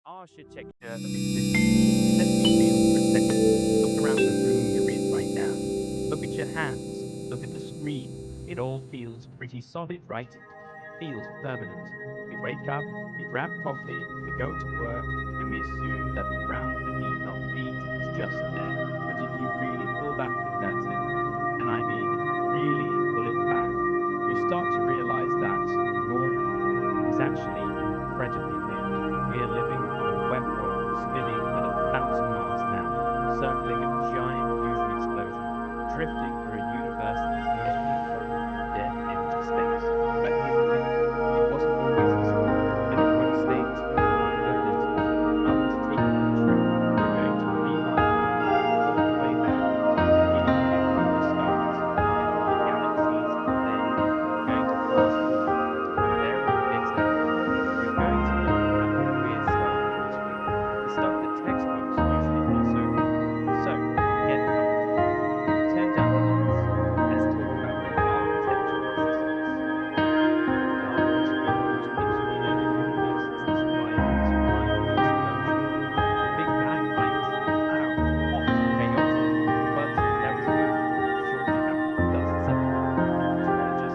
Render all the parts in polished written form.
architecture of existence. Let me feel for a second. Look around the room you're in right now. Look at your hands. Look at the screen. It all feels pretty solid, right? Feels permanent. We wake up, we grab coffee, we go to work, and we assume that the ground beneath our feet is just there. But if you really pull back the curtain, and I mean really pull it back, you start to realize that normal is actually incredibly weird. We are living on a wet rock spinning at 1,000 miles an hour, circling a giant fusion explosion, drifting through a universe that is mostly cold, dead, empty space. But here's the thing, it wasn't always this way. And in one stage, we are meant to keep up to take you on a trip. We're going to rewind the clock all the way back to the beginning before the stars and all the galaxies, and then we're going to fast forward to the very next episode. We're going to look at the weird stuff in history, the stuff that textbooks usually gloss over. So, get comfortable. Turn down the lights. Let's talk about the architecture of existence. The architecture of the most engineered universe is this violent, primary explosion. The Big Bang, right? Loud, hot, chaotic. But there was a moment, shortly after the dust settled, cosmologists called dark ages.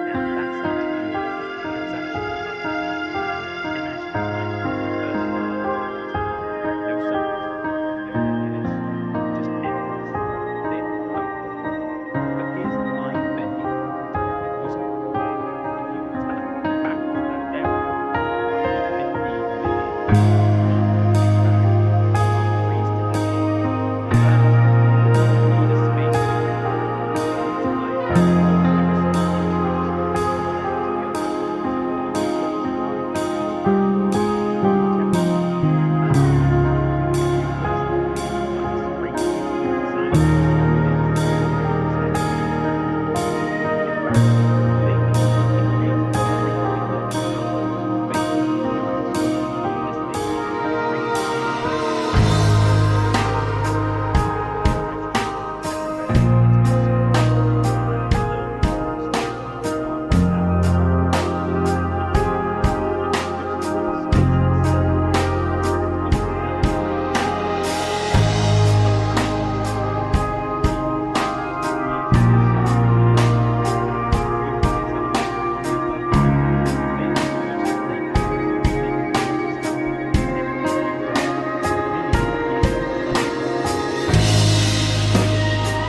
And that's how the universe was actually made. Imagine a time when the universe started completely. No suns, no planets, just emptiness. Then boom. But here's the mind-bending part. It wasn't all dark. If you teleported back to that era, roughly 15 million years after the Big Bang, what would freeze to death? The Earth. You would need a spacesuit to live. One time, before everything changed, to be honest, what was one peaceful, calm temperature? None. The universe then feels like a screaming, silent explosion all together. The Big Bang, the Big, it created everything that we know. Space, humans, existing, breathing, breathing. Now, imagine everybody is possible. Planet Earth, still dark without the sun. Nothing happening. Just space itself. Even hell is empty. Not a soul, not a breathing thing. Years of silence. Realize our life feels like a loop.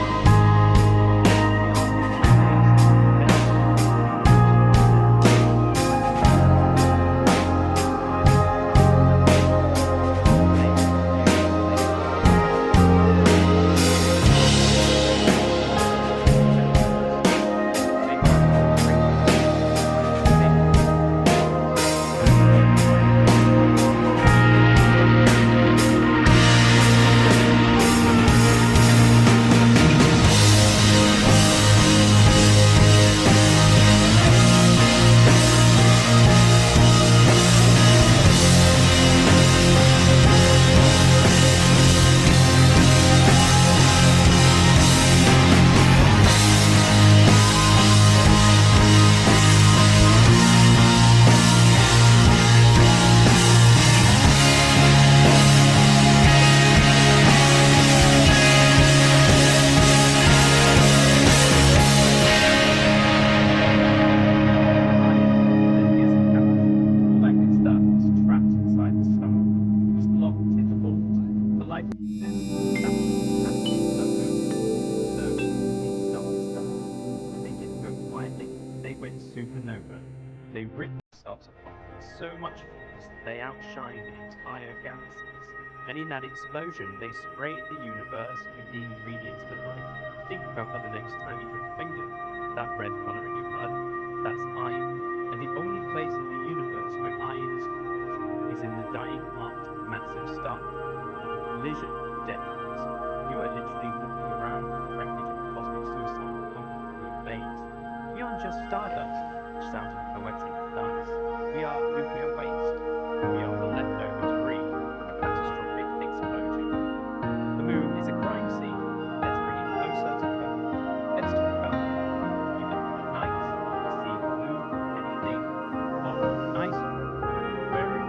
Then you just blink and something crazy starts. Everything goes dark. Millions of years of light disappear. Where did it all come from? We are living space, bending into the universe, and we might think that the universe is infinite. But it isn't. Space accumulates particles, particles accumulate particles, particles accumulate particles. Big Bang created everything. Big Bang created us. Big Bang created everything. Big Bang created fire that isn't couch, all that good stuff was trapped inside the stomach, was locked in the vault. The life exists. That was the atomic logo. So it stopped stars. They didn't go quietly. They went supernova. They ripped themselves apart with so much force that they outshined entire galaxies. And in that explosion, they sprayed the universe with the ingredients for life. Think about that the next time you prick a finger. That red color in your blood, that's iron. And the only place in the universe where iron is forged is in the dying heart of a massive star. Collision detonates. You are literally walking around with the wreckage of a cosmic suicide pumping through your veins. We aren't just stardust, which sounded poetic but nice. We are nuclear waste. We are the leftover debris from a catastrophic explosion. The moon is a crime scene. Let's bring it closer to home. Let's talk about the moon. You look at the night, you see blue, anything. Oh, nice. Very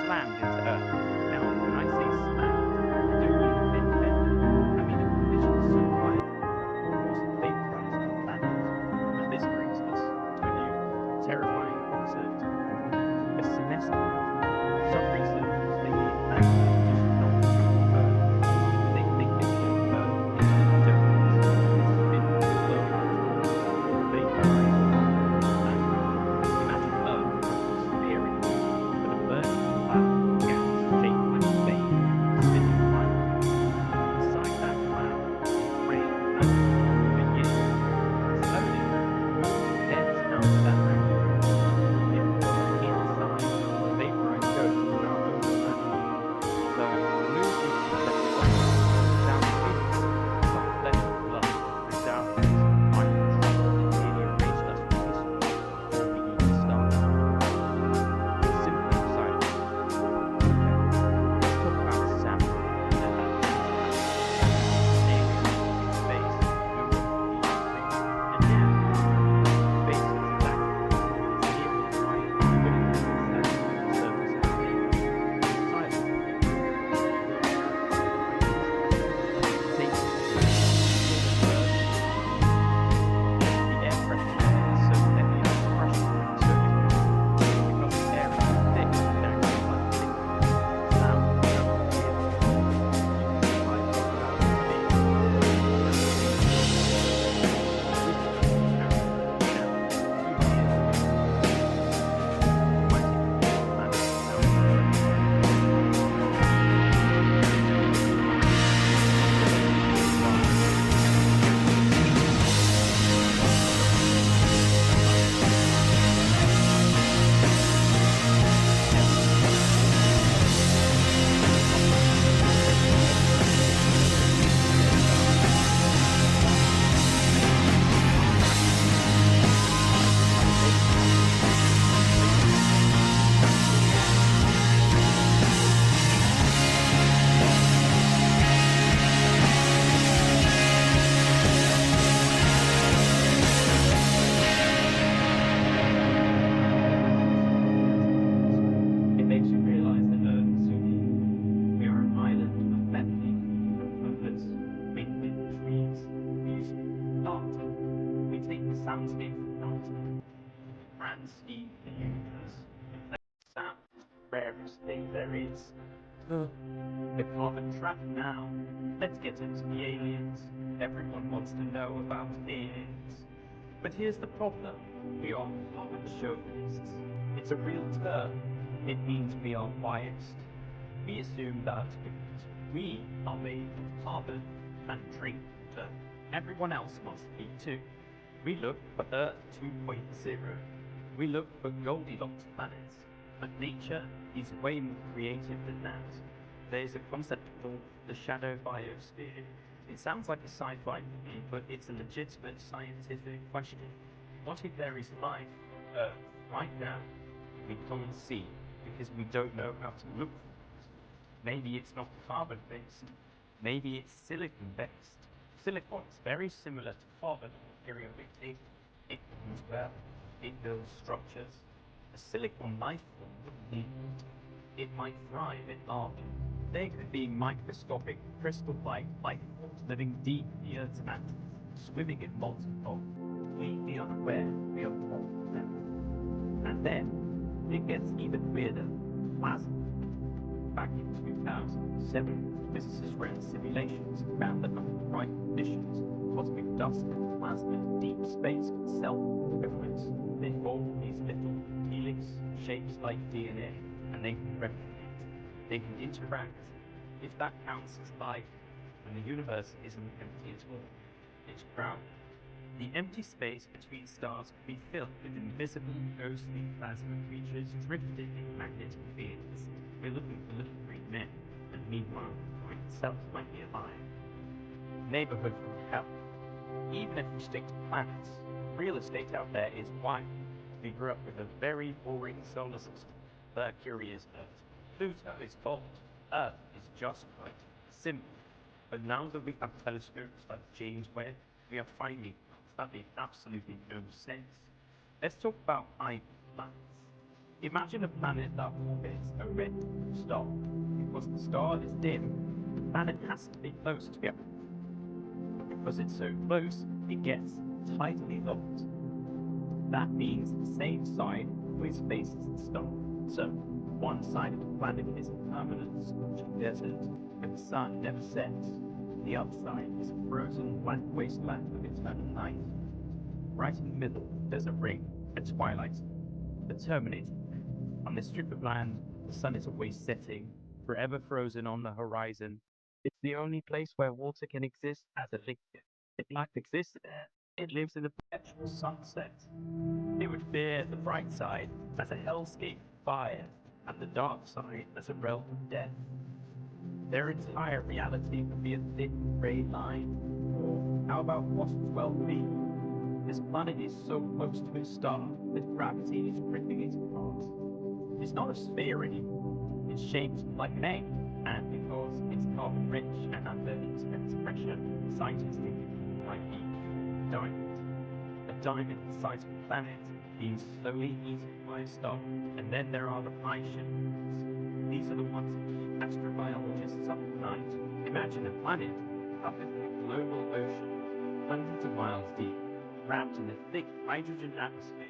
slammed into Earth. Now, when I say slammed, I don't mean a bit bent. I mean a collision so violent, almost vaporizing the planet. And this brings us to a new, terrifying concept: a celestial. Some researchers think it might just not truly burn. They think it will burn into donuts, spin slowly towards or vaporize almost naturally. Imagine Earth spherical, but a burning cloud of gas shaped like a vein, spinning violently. Inside that cloud is rain lasting for years. Slowly, moving dense out of that atmosphere. If we look inside, the vaporized ghost of our own planet. So the moon isn't left white, it's our twins, some flesh and blood, resounding final trouble that nearly erased us from history before we even started. It's simply exciting. Okay, let's talk about Saturn and that alien in space, no one can be space. And yeah, space is exactly as near as right, but it is exactly the surface of the Earth. Silent. Take the air pressure is so heavy it's crushing so difficult because the air is thick and actually unthick. Sound travels here. You can fly about space. It makes you realize that Earth is unique. We are an island of melody, of rivers, wind, trees, music, laughter. We take the soundscape for granted. In the grand scheme of the universe, sound is the rarest thing there is. The carbon trap now. Let's get into the aliens. Everyone wants to know about aliens. But here's the problem. We are carbon chauvinists. It's a real term. It means we are biased. We assume that because we are made of carbon and drink water, everyone else must be too. We look for Earth 2.0. We look for Goldilocks planets. But nature is way more creative than that. There's a concept called the shadow biosphere. It sounds like a sci-fi movie, but it's a legitimate scientific question. What if there is life on Earth right now? We can't see because we don't know how to look for it. Maybe it's not carbon-based. Maybe it's silicon-based. Silicon is very similar to carbon on the periodic table. It moves well. It builds structures. A silicon life form wouldn't need water. It might thrive in lava. They could be microscopic crystal-like life forms living deep in the Earth's mantle, swimming in molten rock, completely unaware we are part of them. And then it gets even weirder. Plasma. Back in 2007, physicists ran simulations and found that under the right conditions, cosmic dust and plasma in deep space can self-organize. They form these little helix shapes like DNA, and they can replicate. They can interact. If that counts as life, then the universe isn't empty at all. It's crowded. The empty space between stars can be filled with invisible, ghostly plasma creatures drifting in magnetic fields. We're looking for little green men, and meanwhile, life itself might be alive. Neighborhood from hell. Even if we stick to planets, real estate out there is wild. We grew up with a very boring solar system. Mercury is Earth. Pluto is cold. Earth is just right. Simple. But now that we have telescopes like James Webb, we are finding that make absolutely no sense. Let's talk about iron planets. Imagine a planet that orbits a red star. Because the star is dim, the planet has to be close together. Because it's so close, it gets tightly locked. That means the same side always faces the star. So, one side of the planet is a permanent scorching desert where the sun never sets. The other side is a frozen black wasteland of eternal night. Right in the middle, there's a ring, a twilight, the terminator. On this strip of land, the sun is always setting, forever frozen on the horizon. It's the only place where water can exist as a liquid. If life exists there, it lives in a perpetual sunset. They would fear the bright side as a hellscape of fire, and the dark side as a realm of death. Their entire reality would be a thin grey line. Or how about what 12B? This planet is so close to its star that gravity is ripping it apart. It's not a sphere anymore. It's shaped like an egg, and because it's carbon rich and under intense pressure, scientists think it might be a diamond. A diamond the size of a planet being slowly eaten by a star. And then there are the pie shivers. These are the ones that keep astrobiologists up at night. Imagine a planet up in the global ocean, hundreds of miles deep, wrapped in a thick hydrogen atmosphere.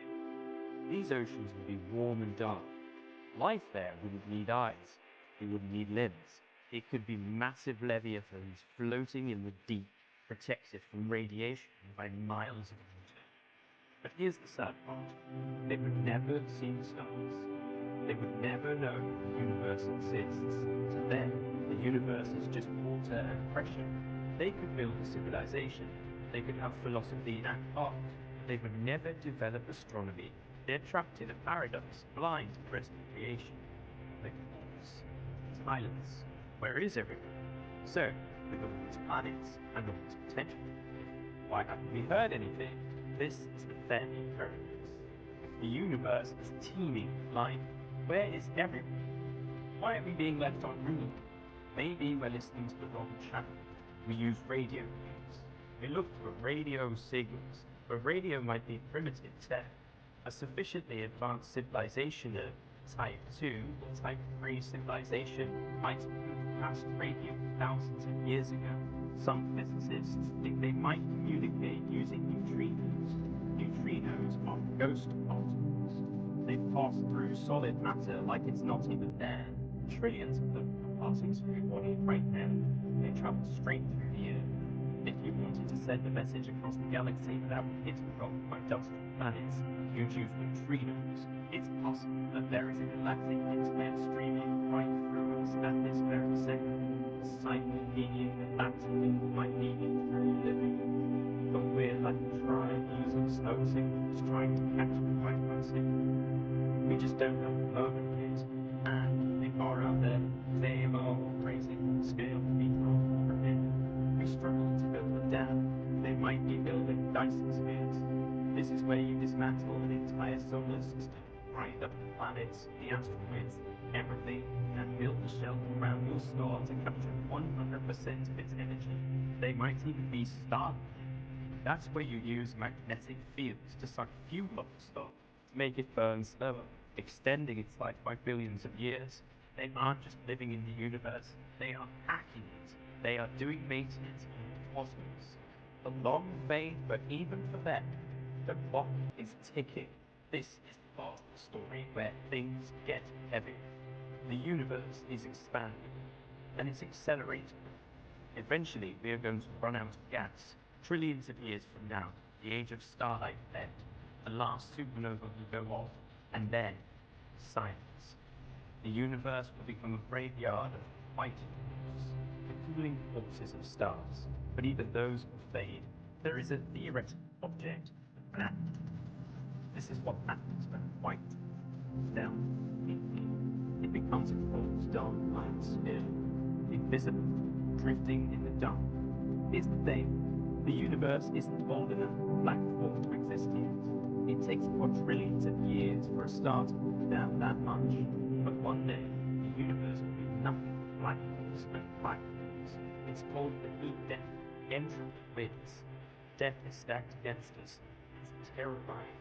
These oceans would be warm and dark. Life there wouldn't need eyes. It wouldn't need limbs. It could be massive leviathans floating in the deep, protected from radiation by miles of water. But here's the sad part. They would never see the stars. They would never know the universe exists. To them, the universe is just water and pressure. They could build a civilization. They could have philosophy and art. They would never develop astronomy. They're trapped in a paradox, blind to present creation. They pause. Silence. Where is everyone? So, with all these planets and all this potential, why haven't we heard anything? This is the Fermi paradox. If the universe is teeming with life, where is everyone? Why are we being left on room? Maybe we're listening to the wrong channel. We use radio waves. We look for radio signals, but radio might be primitive tech. A sufficiently advanced civilization of Type 2 or Type 3 civilization might have moved past radio thousands of years ago. Some physicists think they might communicate using neutrinos. Neutrinos are ghost particles. They pass through solid matter like it's not even there. Trillions of them are passing through your body right now. They travel straight through the air. If you wanted to send a message across the galaxy without hitting rock by dust planets, you'd use neutrinos. It's possible that there is a galactic internet streaming right through us at this very second. A cyclopedia galactically might be through living. But we're like a tribe using smoke signals trying to catch the Wi-Fi signal. We just don't know the moment yet. And they are out there. They are operating on a scale we can't comprehend. We struggle to build them down. They might be building Dyson spheres. This is where you dismantle an entire solar system, grind up the planets, the asteroids, everything, and build a shell around your star to capture 100% of its energy. They might even be starving. That's where you use magnetic fields to suck fuel off the star, to make it burn slower, extending its life by billions of years. They aren't just living in the universe, they are hacking it. They are doing maintenance on the cosmos. A long fade, but even for them, the clock is ticking. This is part of the story where things get heavy. The universe is expanding, and it's accelerating. Eventually, we are going to run out of gas. Trillions of years from now, the age of starlight will end. The last supernova will go off, and then silence. The universe will become a graveyard of white dwarfs, the cooling corpses of stars. But even those will fade. There is a theoretical object, the planet. This is what happens when white falls down completely. It becomes a cold, dark light sphere, invisible, drifting in the dark. Here's the thing. The universe isn't old enough for a black hole to exist yet. It takes quadrillions of years for a star to cool down that much. But one day, the universe will be nothing but black holes and black holes. It's called the heat death. Entropy wins. Death is stacked against us. It's terrifying.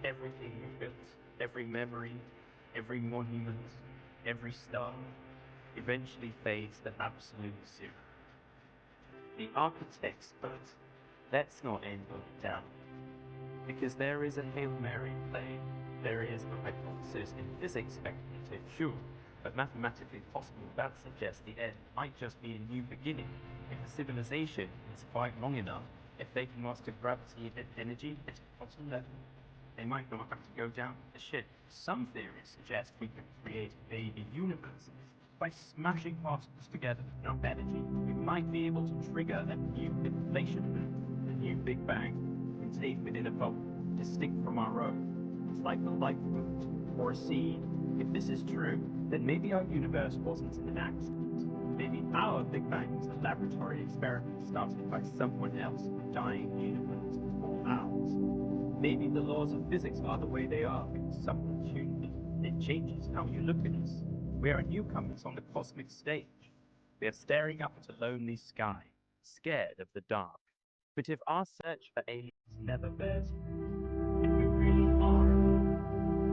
Everything we built, every memory, Every monument, every star, eventually fades to absolute zero. The architects, but let's not end on a down. Because there is a Hail Mary in play. There is a hypothesis in physics speculative, sure, but mathematically possible. That suggests the end might just be a new beginning. If a civilization is survived long enough, if they can master gravity and energy at a quantum level, they might not have to go down the ship. Some theories suggest we can create baby universes. By smashing particles together with enough energy, we might be able to trigger a new inflation loop, a new Big Bang, contained within a bubble, distinct from our own. It's like a life root or a seed. If this is true, then maybe our universe wasn't an accident. Maybe our Big Bang was a laboratory experiment started by someone else, dying universe, or ours. Maybe the laws of physics are the way they are because someone tuned them. It changes how you look at us. We are newcomers on the cosmic stage. We are staring up at a lonely sky, scared of the dark. But if our search for aliens never bears, if we really are,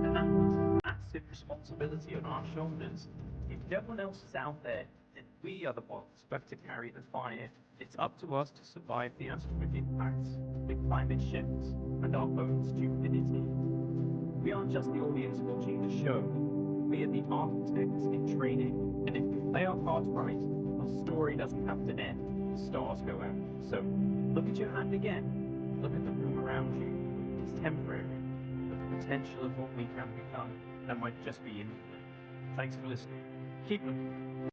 and that puts a massive responsibility on our shoulders. If no one else is out there, then we are the ones who have to carry the fire. It's up to us to survive the asteroid impacts, the climate shifts, and our own stupidity. We aren't just the audience watching the show. We are the architects in training, and if we play our cards right, our story doesn't have to end. The stars go out. So, look at your hand again. Look at the room around you. It's temporary. The potential of what we can become, that might just be infinite. Thanks for listening. Keep looking.